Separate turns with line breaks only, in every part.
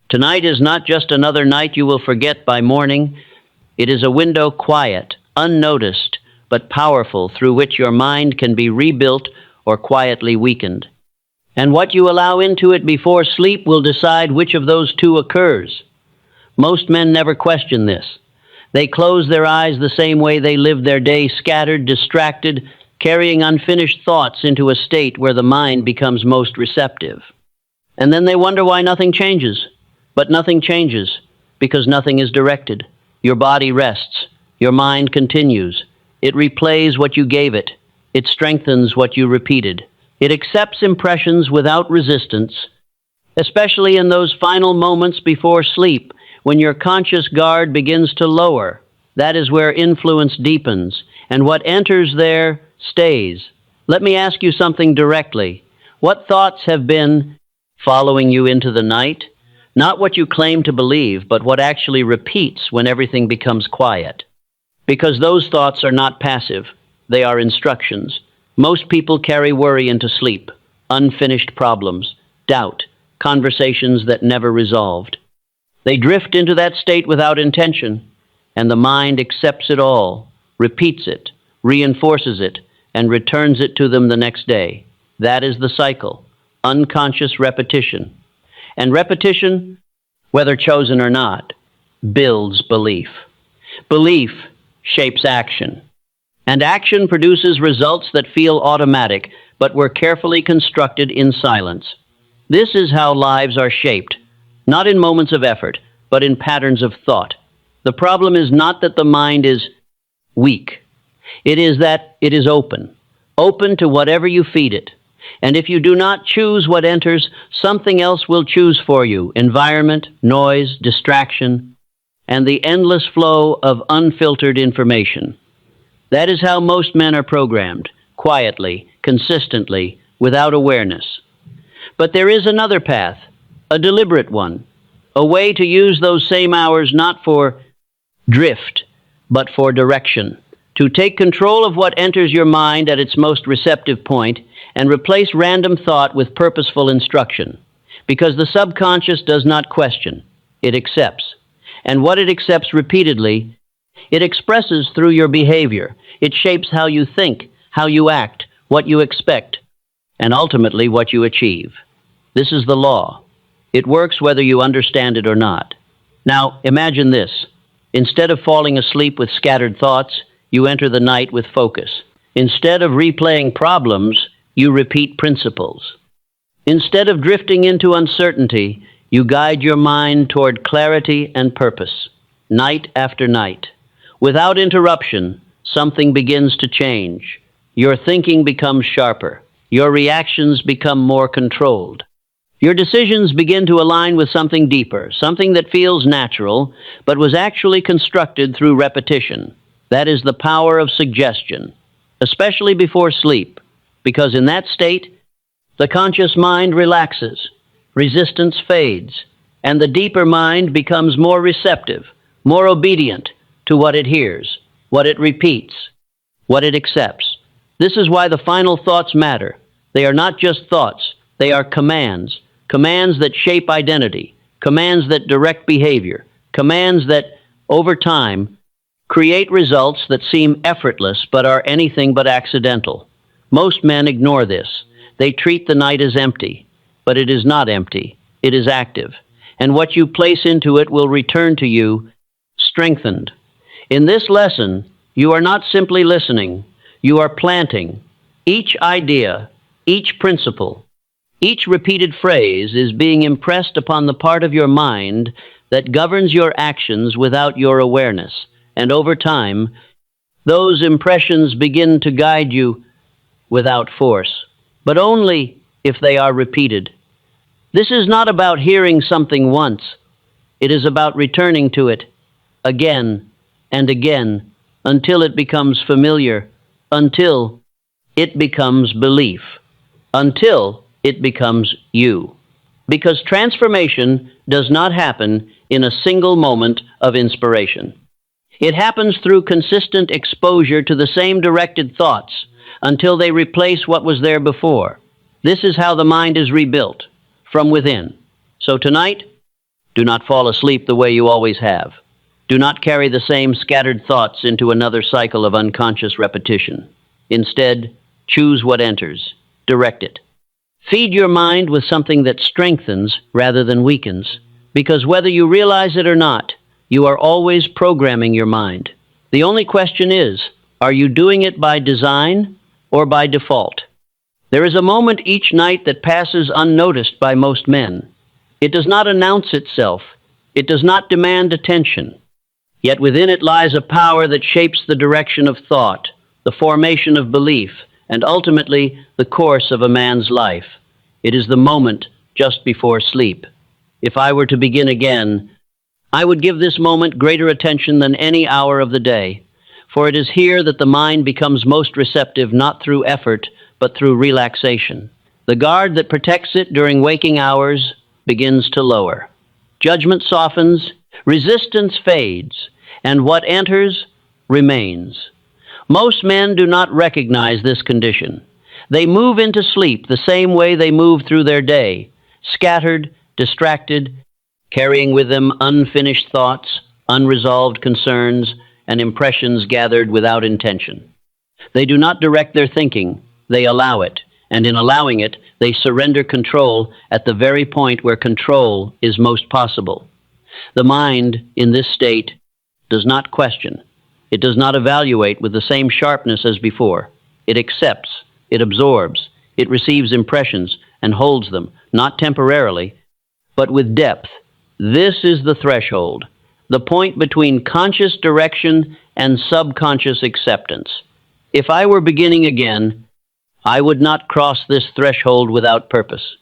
Tonight is not just another night you will forget by morning. It is a window quiet, unnoticed, but powerful, through which your mind can be rebuilt or quietly weakened. And what you allow into it before sleep will decide which of those two occurs. Most men never question this. They close their eyes the same way they live their day, scattered, distracted, carrying unfinished thoughts into a state where the mind becomes most receptive. And then they wonder why nothing changes. But nothing changes because nothing is directed. Your body rests. Your mind continues. It replays what you gave it. It strengthens what you repeated. It accepts impressions without resistance, especially in those final moments before sleep, when your conscious guard begins to lower. That is where influence deepens, and what enters there stays. Let me ask you something directly. What thoughts have been following you into the night? Not what you claim to believe, but what actually repeats when everything becomes quiet. Because those thoughts are not passive. They are instructions. Most people carry worry into sleep, unfinished problems, doubt, conversations that never resolved. They drift into that state without intention, and the mind accepts it all, repeats it, reinforces it, and returns it to them the next day. That is the cycle, unconscious repetition. And repetition, whether chosen or not, builds belief. Belief shapes action. And action produces results that feel automatic, but were carefully constructed in silence. This is how lives are shaped, not in moments of effort, but in patterns of thought. The problem is not that the mind is weak. It is that it is open to whatever you feed it. And if you do not choose what enters, something else will choose for you: environment, noise, distraction, and the endless flow of unfiltered information. That is how most men are programmed, quietly, consistently, without awareness. But there is another path, a deliberate one, a way to use those same hours not for drift, but for direction. To take control of what enters your mind at its most receptive point and replace random thought with purposeful instruction. Because the subconscious does not question, it accepts. And what it accepts repeatedly, it expresses through your behavior. It shapes how you think, how you act, what you expect, and ultimately what you achieve. This is the law. It works whether you understand it or not. Now, imagine this. Instead of falling asleep with scattered thoughts, you enter the night with focus. Instead of replaying problems, you repeat principles. Instead of drifting into uncertainty, you guide your mind toward clarity and purpose, night after night. Without interruption, something begins to change. Your thinking becomes sharper. Your reactions become more controlled. Your decisions begin to align with something deeper, something that feels natural, but was actually constructed through repetition. That is the power of suggestion, especially before sleep, because in that state, the conscious mind relaxes, resistance fades, and the deeper mind becomes more receptive, more obedient to what it hears, what it repeats, what it accepts. This is why the final thoughts matter. They are not just thoughts, they are commands, commands that shape identity, commands that direct behavior, commands that, over time, create results that seem effortless but are anything but accidental. Most men ignore this. They treat the night as empty, but it is not empty. It is active. And what you place into it will return to you strengthened. In this lesson, you are not simply listening. You are planting. Each idea, each principle, each repeated phrase is being impressed upon the part of your mind that governs your actions without your awareness. And over time, those impressions begin to guide you without force, but only if they are repeated. This is not about hearing something once. It is about returning to it again and again until it becomes familiar, until it becomes belief, until it becomes you. Because transformation does not happen in a single moment of inspiration. It happens through consistent exposure to the same directed thoughts until they replace what was there before. This is how the mind is rebuilt, from within. So tonight, Do not fall asleep the way you always have. Do not carry the same scattered thoughts into another cycle of unconscious repetition. Instead, choose what enters. Direct it. Feed your mind with something that strengthens rather than weakens, because whether you realize it or not, you are always programming your mind. The only question is, are you doing it by design or by default? There is a moment each night that passes unnoticed by most men. It does not announce itself. It does not demand attention. Yet within it lies a power that shapes the direction of thought, the formation of belief, and ultimately the course of a man's life. It is the moment just before sleep. If I were to begin again, I would give this moment greater attention than any hour of the day, for it is here that the mind becomes most receptive, not through effort, but through relaxation. The guard that protects it during waking hours begins to lower. Judgment softens, resistance fades, and what enters remains. Most men do not recognize this condition. They move into sleep the same way they move through their day, scattered, distracted, carrying with them unfinished thoughts, unresolved concerns, and impressions gathered without intention. They do not direct their thinking, they allow it, and in allowing it, they surrender control at the very point where control is most possible. The mind, in this state, does not question. It does not evaluate with the same sharpness as before. It accepts, it absorbs, it receives impressions and holds them, not temporarily, but with depth. This is the threshold, the point between conscious direction and subconscious acceptance. If I were beginning again, I would not cross this threshold without purpose,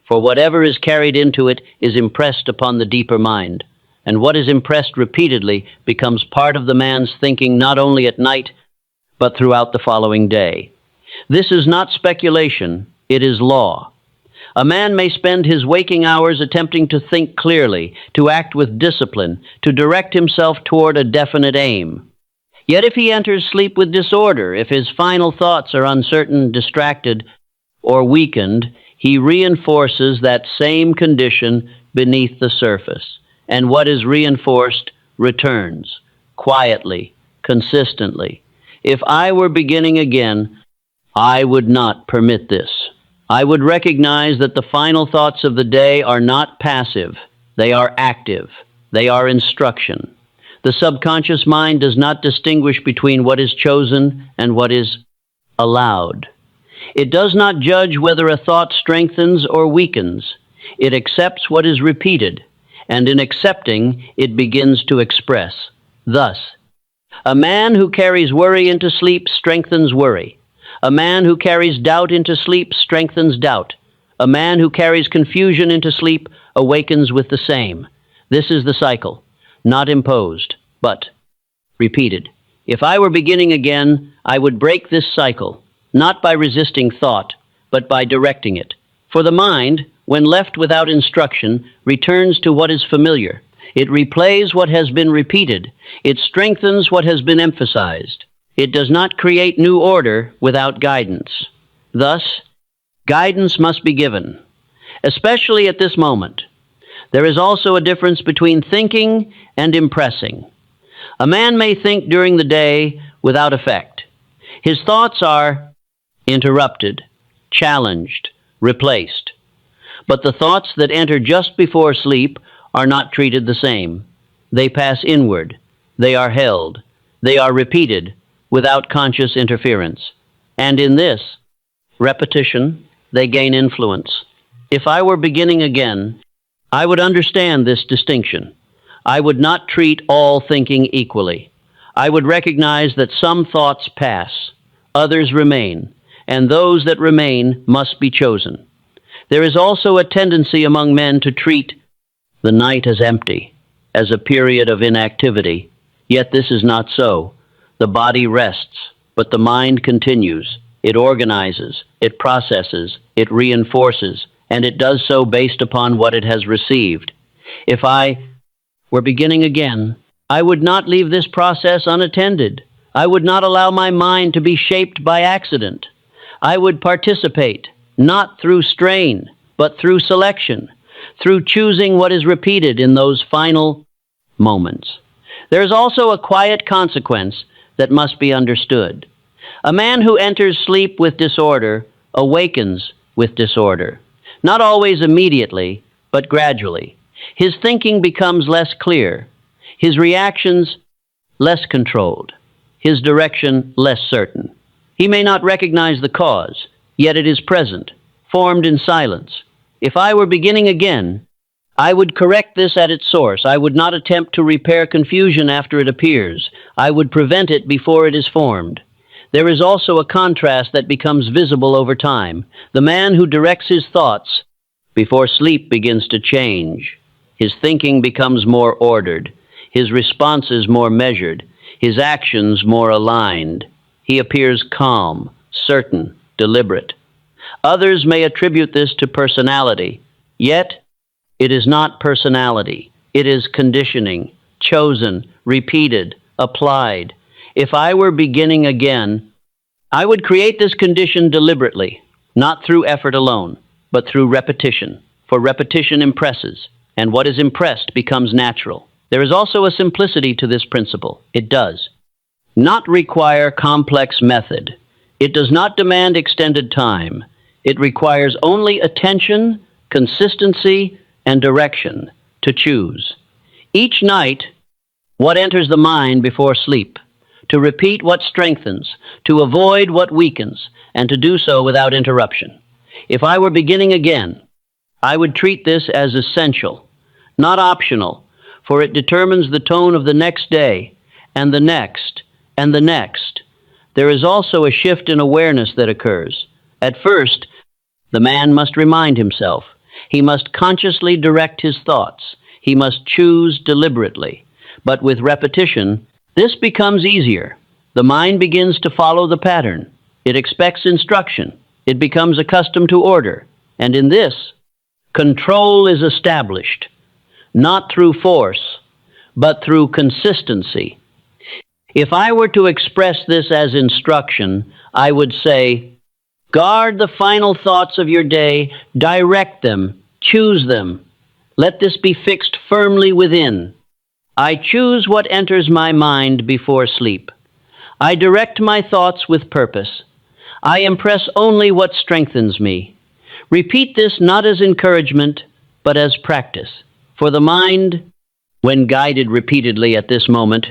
for whatever is carried into it is impressed upon the deeper mind, and what is impressed repeatedly becomes part of the man's thinking not only at night, but throughout the following day. This is not speculation, it is law. A man may spend his waking hours attempting to think clearly, to act with discipline, to direct himself toward a definite aim. Yet if he enters sleep with disorder, if his final thoughts are uncertain, distracted, or weakened, he reinforces that same condition beneath the surface. And what is reinforced returns, quietly, consistently. If I were beginning again, I would not permit this. I would recognize that the final thoughts of the day are not passive. They are active. They are instruction. The subconscious mind does not distinguish between what is chosen and what is allowed. It does not judge whether a thought strengthens or weakens. It accepts what is repeated, and in accepting, it begins to express. Thus, a man who carries worry into sleep strengthens worry. A man who carries doubt into sleep strengthens doubt. A man who carries confusion into sleep awakens with the same. This is the cycle, not imposed, but repeated. If I were beginning again, I would break this cycle, not by resisting thought, but by directing it. For the mind, when left without instruction, returns to what is familiar. It replays what has been repeated. It strengthens what has been emphasized. It does not create new order without guidance. Thus, guidance must be given, especially at this moment. There is also a difference between thinking and impressing. A man may think during the day without effect. His thoughts are interrupted, challenged, replaced. But the thoughts that enter just before sleep are not treated the same. They pass inward. They are held. They are repeated without conscious interference. And in this repetition, they gain influence. If I were beginning again, I would understand this distinction. I would not treat all thinking equally. I would recognize that some thoughts pass, others remain, and those that remain must be chosen. There is also a tendency among men to treat the night as empty, as a period of inactivity. Yet this is not so. The body rests, but the mind continues. It organizes, it processes, it reinforces, and it does so based upon what it has received. If I were beginning again, I would not leave this process unattended. I would not allow my mind to be shaped by accident. I would participate, not through strain, but through selection. through choosing what is repeated in those final moments. There is also a quiet consequence that must be understood. A man who enters sleep with disorder awakens with disorder, not always immediately, but gradually. His thinking becomes less clear, his reactions less controlled, his direction less certain. He may not recognize the cause, yet it is present, formed in silence. If I were beginning again, I would correct this at its source. I would not attempt to repair confusion after it appears. I would prevent it before it is formed. There is also a contrast that becomes visible over time. The man who directs his thoughts before sleep begins to change. His thinking becomes more ordered, his responses more measured, his actions more aligned. He appears calm, certain, deliberate. Others may attribute this to personality, yet it is not personality. It is conditioning, chosen, repeated, applied. If I were beginning again, I would create this condition deliberately, not through effort alone, but through repetition. For repetition impresses, and what is impressed becomes natural. There is also a simplicity to this principle. It does not require complex method. It does not demand extended time. It requires only attention, consistency, and direction to choose. Each night, what enters the mind before sleep, to repeat what strengthens, to avoid what weakens, and to do so without interruption. If I were beginning again, I would treat this as essential, not optional, for it determines the tone of the next day, and the next, and the next. There is also a shift in awareness that occurs. At first, the man must remind himself. He must consciously direct his thoughts. He must choose deliberately. But with repetition, this becomes easier. The mind begins to follow the pattern. It expects instruction. It becomes accustomed to order. And in this, control is established, not through force, but through consistency. If I were to express this as instruction, I would say, guard the final thoughts of your day, direct them, choose them. Let this be fixed firmly within. I choose what enters my mind before sleep. I direct my thoughts with purpose. I impress only what strengthens me. Repeat this not as encouragement, but as practice. For the mind, when guided repeatedly at this moment,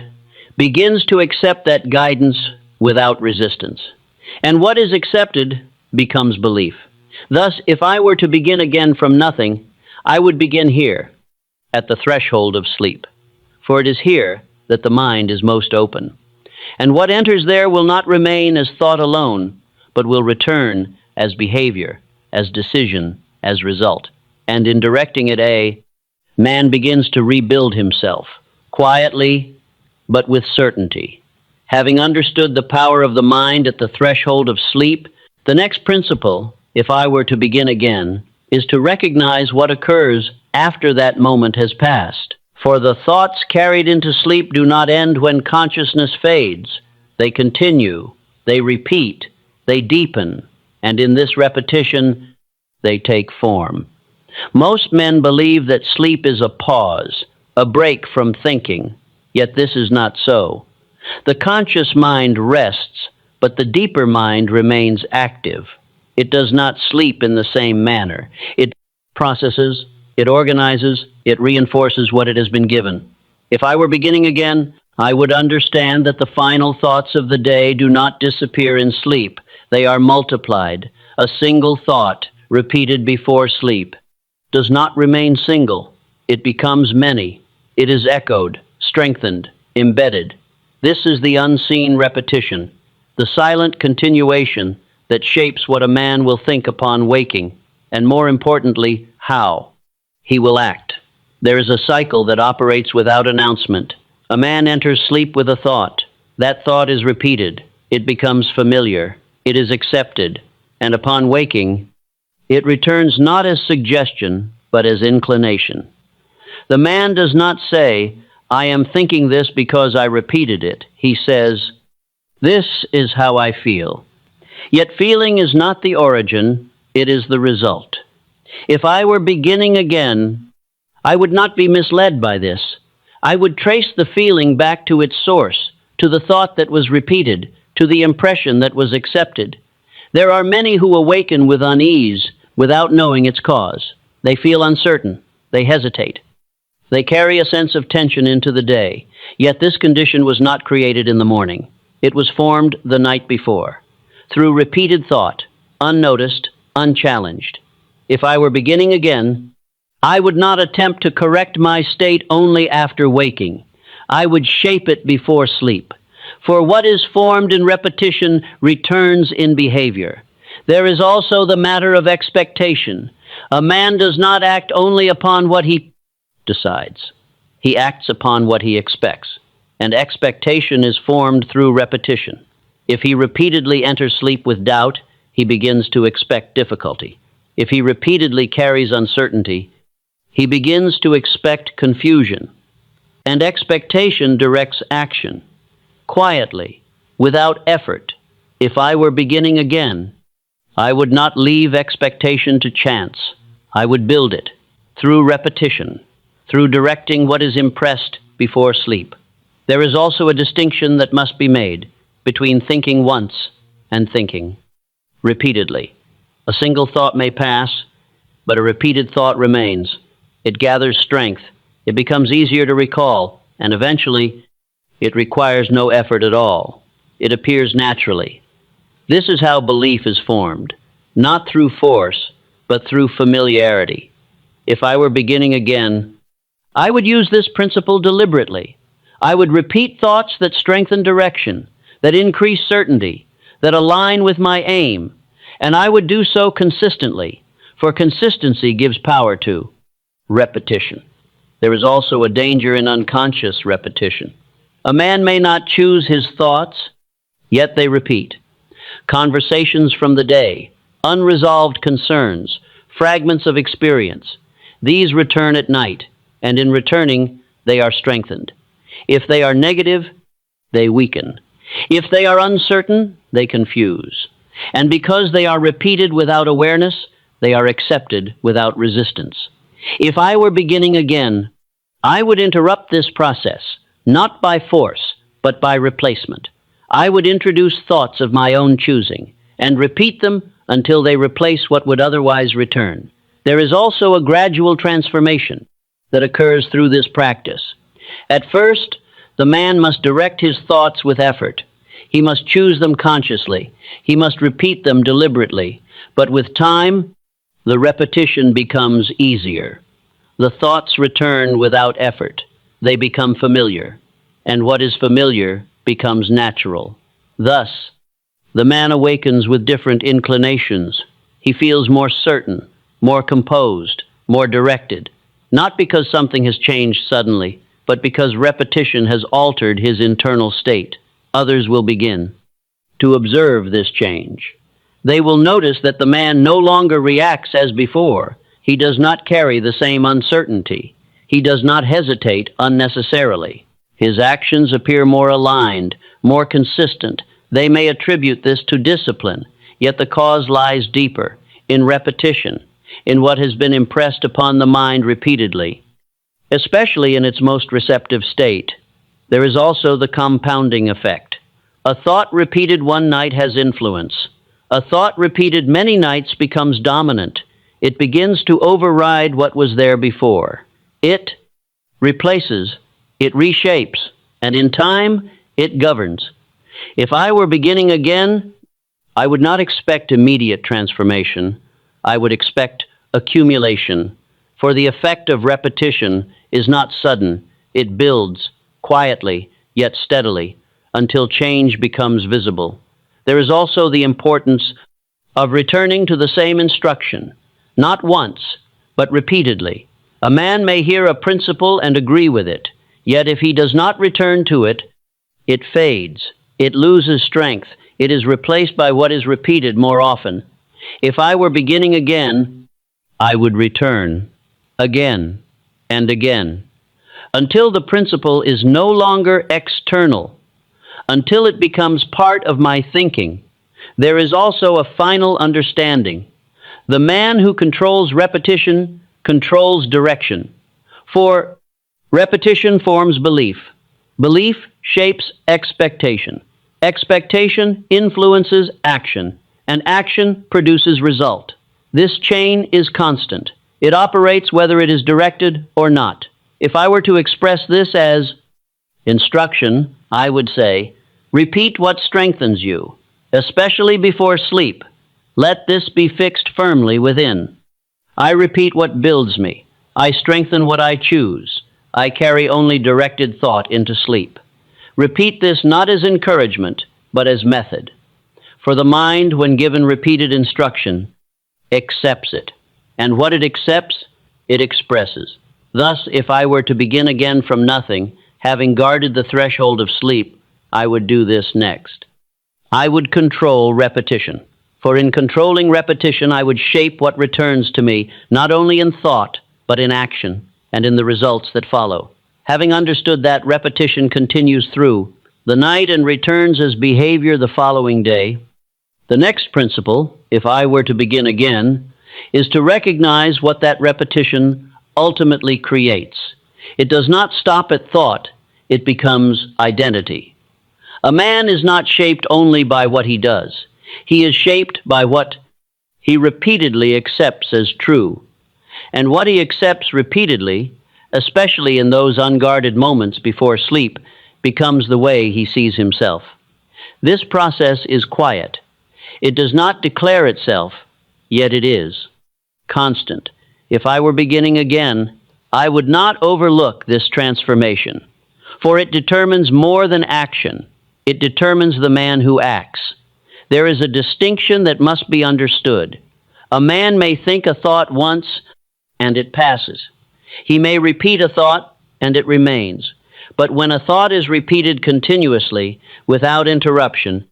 begins to accept that guidance without resistance. And what is accepted becomes belief. Thus, if I were to begin again from nothing, I would begin here, at the threshold of sleep. For it is here that the mind is most open. And what enters there will not remain as thought alone, but will return as behavior, as decision, as result. And in directing it, man begins to rebuild himself, quietly, but with certainty. Having understood the power of the mind at the threshold of sleep, the next principle, if I were to begin again, is to recognize what occurs after that moment has passed. For the thoughts carried into sleep do not end when consciousness fades. They continue, they repeat, they deepen, and in this repetition, they take form. Most men believe that sleep is a pause, a break from thinking, yet this is not so. The conscious mind rests, but the deeper mind remains active. It does not sleep in the same manner. It processes, it organizes, it reinforces what it has been given. If I were beginning again, I would understand that the final thoughts of the day do not disappear in sleep. They are multiplied. A single thought, repeated before sleep, does not remain single. It becomes many. It is echoed, strengthened, embedded. This is the unseen repetition, the silent continuation that shapes what a man will think upon waking, and more importantly, how he will act. There is a cycle that operates without announcement. A man enters sleep with a thought. That thought is repeated. It becomes familiar. It is accepted. And upon waking, it returns not as suggestion, but as inclination. The man does not say, I am thinking this because I repeated it. He says, this is how I feel. Yet feeling is not the origin, it is the result. If I were beginning again, I would not be misled by this. I would trace the feeling back to its source, to the thought that was repeated, to the impression that was accepted. There are many who awaken with unease without knowing its cause. They feel uncertain. They hesitate. They carry a sense of tension into the day. Yet this condition was not created in the morning. It was formed the night before, through repeated thought, unnoticed, unchallenged. If I were beginning again, I would not attempt to correct my state only after waking. I would shape it before sleep. For what is formed in repetition returns in behavior. There is also the matter of expectation. A man does not act only upon what he decides. He acts upon what he expects. And expectation is formed through repetition. If he repeatedly enters sleep with doubt, he begins to expect difficulty. If he repeatedly carries uncertainty, he begins to expect confusion. And expectation directs action. Quietly, without effort, if I were beginning again, I would not leave expectation to chance. I would build it through repetition, through directing what is impressed before sleep. There is also a distinction that must be made between thinking once and thinking repeatedly. A single thought may pass, but a repeated thought remains. It gathers strength. It becomes easier to recall, and eventually, it requires no effort at all. It appears naturally. This is how belief is formed, not through force, but through familiarity. If I were beginning again, I would use this principle deliberately. I would repeat thoughts that strengthen direction, that increase certainty, that align with my aim, and I would do so consistently, for consistency gives power to repetition. There is also a danger in unconscious repetition. A man may not choose his thoughts, yet they repeat. Conversations from the day, unresolved concerns, fragments of experience, these return at night, and in returning, they are strengthened. If they are negative, they weaken. If they are uncertain, they confuse. And because they are repeated without awareness, they are accepted without resistance. If I were beginning again, I would interrupt this process, not by force, but by replacement. I would introduce thoughts of my own choosing and repeat them until they replace what would otherwise return. There is also a gradual transformation that occurs through this practice. At first, the man must direct his thoughts with effort. He must choose them consciously. He must repeat them deliberately. But with time, the repetition becomes easier. The thoughts return without effort. They become familiar. And what is familiar becomes natural. Thus, the man awakens with different inclinations. He feels more certain, more composed, more directed. Not because something has changed suddenly, but because repetition has altered his internal state. Others will begin to observe this change. They will notice that the man no longer reacts as before. He does not carry the same uncertainty. He does not hesitate unnecessarily. His actions appear more aligned, more consistent. They may attribute this to discipline, yet the cause lies deeper, in repetition, in what has been impressed upon the mind repeatedly, especially in its most receptive state. There is also the compounding effect. A thought repeated one night has influence. A thought repeated many nights becomes dominant. It begins to override what was there before. It replaces, it reshapes, and in time, it governs. If I were beginning again, I would not expect immediate transformation. I would expect accumulation, for the effect of repetition is not sudden. It builds quietly, yet steadily, until change becomes visible. There is also the importance of returning to the same instruction, not once, but repeatedly. A man may hear a principle and agree with it, yet if he does not return to it, it fades, it loses strength, it is replaced by what is repeated more often. If I were beginning again, I would return again and again, until the principle is no longer external, until it becomes part of my thinking. There is also a final understanding. The man who controls repetition controls direction. For repetition forms belief. Belief shapes expectation. Expectation influences action, and action produces result. This chain is constant. It operates whether it is directed or not. If I were to express this as instruction, I would say, repeat what strengthens you, especially before sleep. Let this be fixed firmly within. I repeat what builds me. I strengthen what I choose. I carry only directed thought into sleep. Repeat this not as encouragement, but as method. For the mind, when given repeated instruction, accepts it. And what it accepts, it expresses. Thus, if I were to begin again from nothing, having guarded the threshold of sleep, I would do this next. I would control repetition. For in controlling repetition, I would shape what returns to me, not only in thought, but in action, and in the results that follow. Having understood that repetition continues through the night and returns as behavior the following day, the next principle, if I were to begin again, is to recognize what that repetition ultimately creates. It does not stop at thought, it becomes identity. A man is not shaped only by what he does. He is shaped by what he repeatedly accepts as true. And what he accepts repeatedly, especially in those unguarded moments before sleep, becomes the way he sees himself. This process is quiet. It does not declare itself, yet it is constant. If I were beginning again, I would not overlook this transformation, for it determines more than action. It determines the man who acts. There is a distinction that must be understood. A man may think a thought once, and it passes. He may repeat a thought, and it remains. But when a thought is repeated continuously, without interruption,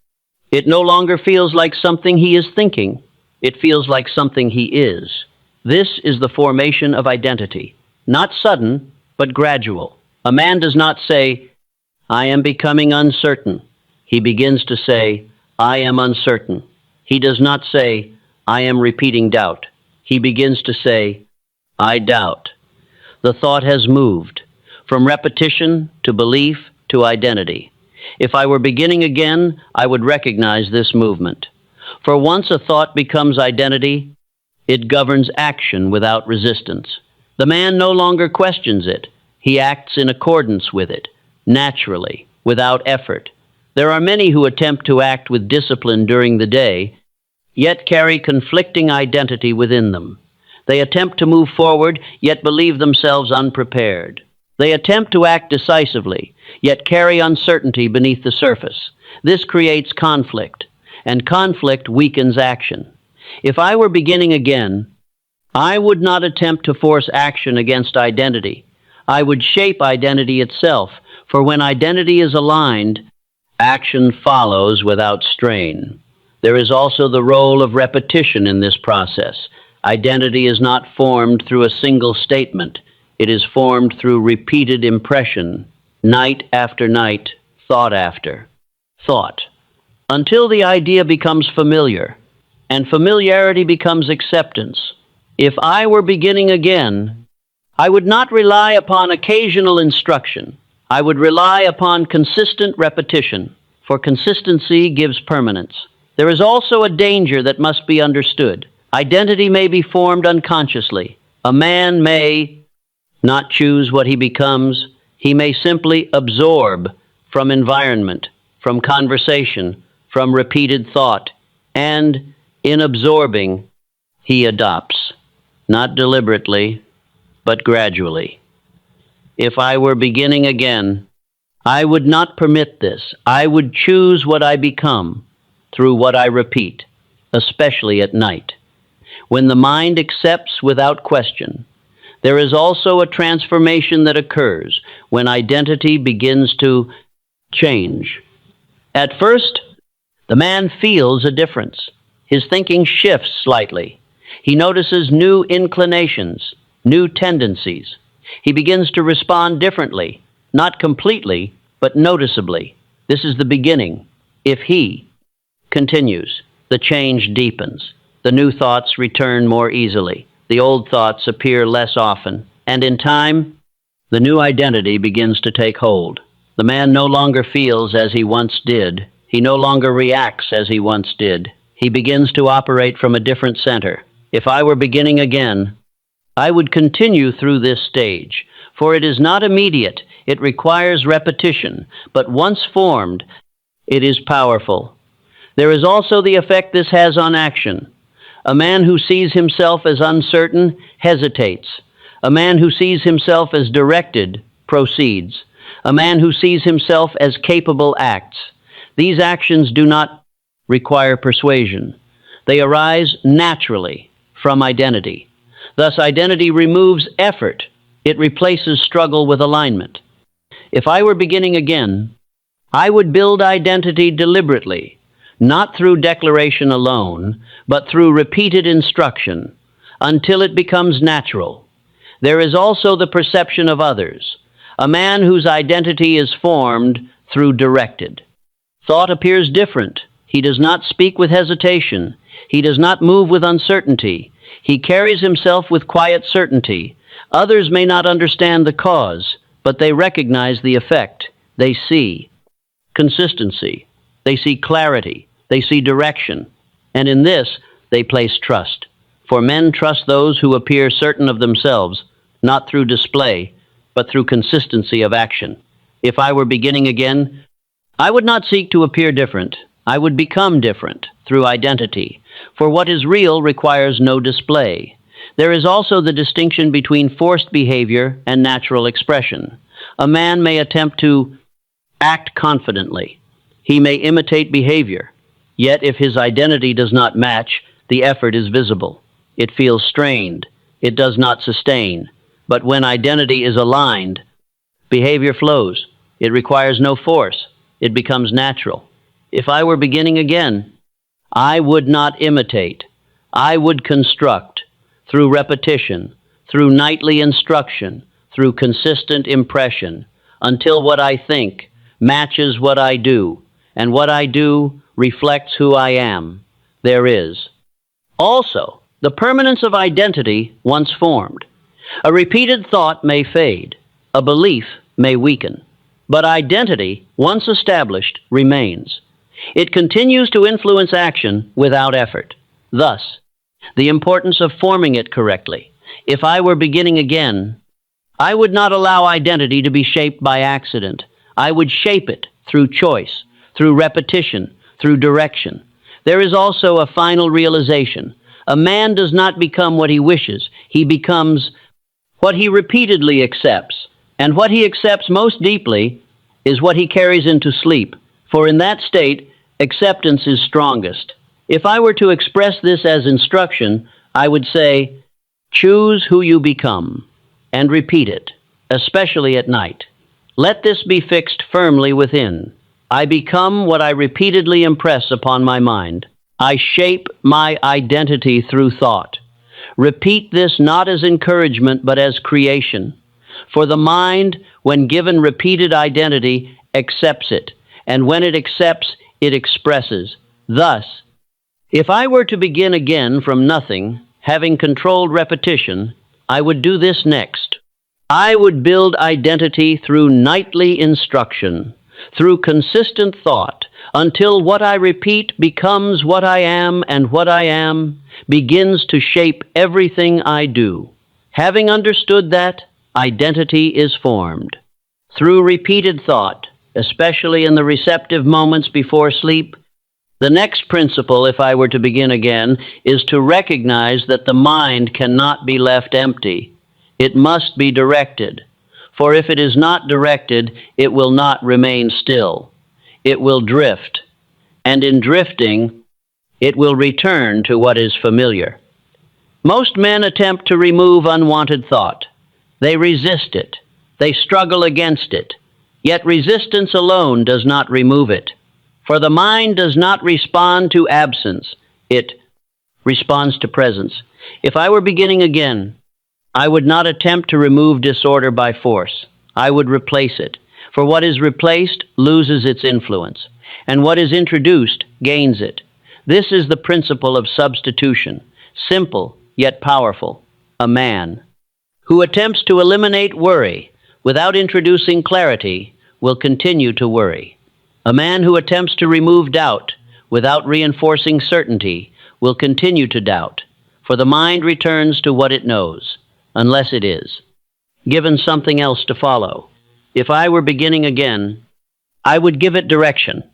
it no longer feels like something he is thinking. It feels like something he is. This is the formation of identity. Not sudden, but gradual. A man does not say, I am becoming uncertain. He begins to say, I am uncertain. He does not say, I am repeating doubt. He begins to say, I doubt. The thought has moved from repetition to belief to identity. If I were beginning again, I would recognize this movement. For once a thought becomes identity, it governs action without resistance. The man no longer questions it. He acts in accordance with it, naturally, without effort. There are many who attempt to act with discipline during the day, yet carry conflicting identity within them. They attempt to move forward, yet believe themselves unprepared. They attempt to act decisively, yet carry uncertainty beneath the surface. This creates conflict, and conflict weakens action. If I were beginning again, I would not attempt to force action against identity. I would shape identity itself, for when identity is aligned, action follows without strain. There is also the role of repetition in this process. Identity is not formed through a single statement. It is formed through repeated impression, night after night, thought after thought, until the idea becomes familiar, and familiarity becomes acceptance. If I were beginning again, I would not rely upon occasional instruction. I would rely upon consistent repetition, for consistency gives permanence. There is also a danger that must be understood. Identity may be formed unconsciously. A man may not choose what he becomes. He may simply absorb from environment, from conversation, from repeated thought, and in absorbing, he adopts, not deliberately, but gradually. If I were beginning again, I would not permit this. I would choose what I become through what I repeat, especially at night. When the mind accepts without question, there is also a transformation that occurs when identity begins to change. At first, the man feels a difference. His thinking shifts slightly. He notices new inclinations, new tendencies. He begins to respond differently, not completely, but noticeably. This is the beginning. If he continues, the change deepens. The new thoughts return more easily. The old thoughts appear less often. And in time, the new identity begins to take hold. The man no longer feels as he once did. He no longer reacts as he once did. He begins to operate from a different center. If I were beginning again, I would continue through this stage, for it is not immediate. It requires repetition, but once formed, it is powerful. There is also the effect this has on action. A man who sees himself as uncertain hesitates. A man who sees himself as directed proceeds. A man who sees himself as capable acts. These actions do not require persuasion. They arise naturally from identity. Thus, identity removes effort. It replaces struggle with alignment. If I were beginning again, I would build identity deliberately, not through declaration alone, but through repeated instruction, until it becomes natural. There is also the perception of others. A man whose identity is formed through directed. Thought appears different. He does not speak with hesitation. He does not move with uncertainty. He carries himself with quiet certainty. Others may not understand the cause, but they recognize the effect. They see consistency. They see clarity. They see direction. And in this, they place trust. For men trust those who appear certain of themselves, not through display, but through consistency of action. If I were beginning again, I would not seek to appear different. I would become different through identity. For what is real requires no display. There is also the distinction between forced behavior and natural expression. A man may attempt to act confidently. He may imitate behavior. Yet if his identity does not match, the effort is visible. It feels strained. It does not sustain. But when identity is aligned, behavior flows. It requires no force. It becomes natural. If I were beginning again, I would not imitate. I would construct through repetition, through nightly instruction, through consistent impression, until what I think matches what I do, and what I do reflects who I am. There is also the permanence of identity once formed. A repeated thought may fade. A belief may weaken. But identity, once established, remains. It continues to influence action without effort. Thus, the importance of forming it correctly. If I were beginning again, I would not allow identity to be shaped by accident. I would shape it through choice, through repetition, through direction. There is also a final realization. A man does not become what he wishes. He becomes what he repeatedly accepts. And what he accepts most deeply is what he carries into sleep. For in that state, acceptance is strongest. If I were to express this as instruction, I would say, choose who you become, and repeat it, especially at night. Let this be fixed firmly within. I become what I repeatedly impress upon my mind. I shape my identity through thought. Repeat this not as encouragement, but as creation. For the mind, when given repeated identity, accepts it, and when it accepts, it expresses. Thus, if I were to begin again from nothing, having controlled repetition, I would do this next. I would build identity through nightly instruction, through consistent thought, until what I repeat becomes what I am, and what I am begins to shape everything I do. Having understood that, identity is formed. Through repeated thought, especially in the receptive moments before sleep, the next principle, if I were to begin again, is to recognize that the mind cannot be left empty. It must be directed. For if it is not directed, it will not remain still. It will drift. And in drifting, it will return to what is familiar. Most men attempt to remove unwanted thought. They resist it. They struggle against it. Yet resistance alone does not remove it. For the mind does not respond to absence. It responds to presence. If I were beginning again, I would not attempt to remove disorder by force. I would replace it. For what is replaced loses its influence, and what is introduced gains it. This is the principle of substitution, simple yet powerful. A man who attempts to eliminate worry without introducing clarity will continue to worry. A man who attempts to remove doubt without reinforcing certainty will continue to doubt, for the mind returns to what it knows, unless it is given something else to follow. If I were beginning again, I would give it direction,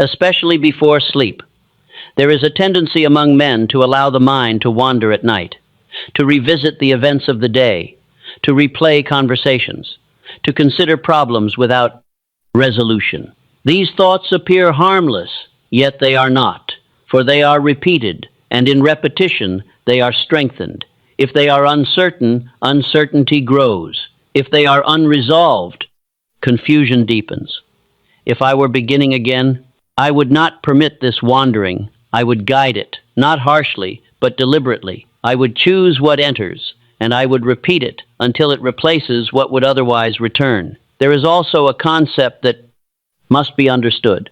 especially before sleep. There is a tendency among men to allow the mind to wander at night, to revisit the events of the day, to replay conversations, to consider problems without resolution. These thoughts appear harmless, yet they are not, for they are repeated, and in repetition they are strengthened. If they are uncertain, uncertainty grows. If they are unresolved, confusion deepens. If I were beginning again, I would not permit this wandering. I would guide it, not harshly, but deliberately. I would choose what enters, and I would repeat it until it replaces what would otherwise return. There is also a concept that must be understood.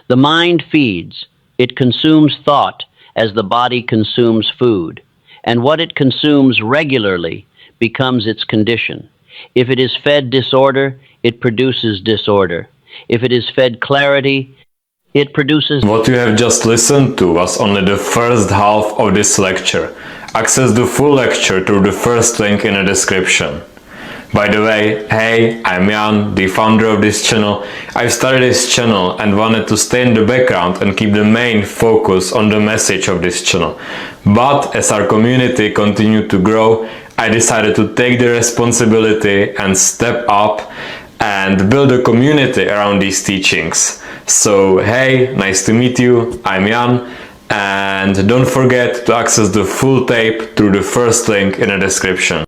The mind feeds. It consumes thought as the body consumes food, and what it consumes regularly becomes its condition. If it is fed disorder, it produces disorder. If it is fed clarity, it produces...
What you have just listened to was only the first half of this lecture. Access the full lecture through the first link in the description. By the way, hey, I'm Jan, the founder of this channel. I've started this channel and wanted to stay in the background and keep the main focus on the message of this channel. But as our community continued to grow, I decided to take the responsibility and step up and build a community around these teachings. So hey, nice to meet you, I'm Jan, and don't forget to access the full tape through the first link in the description.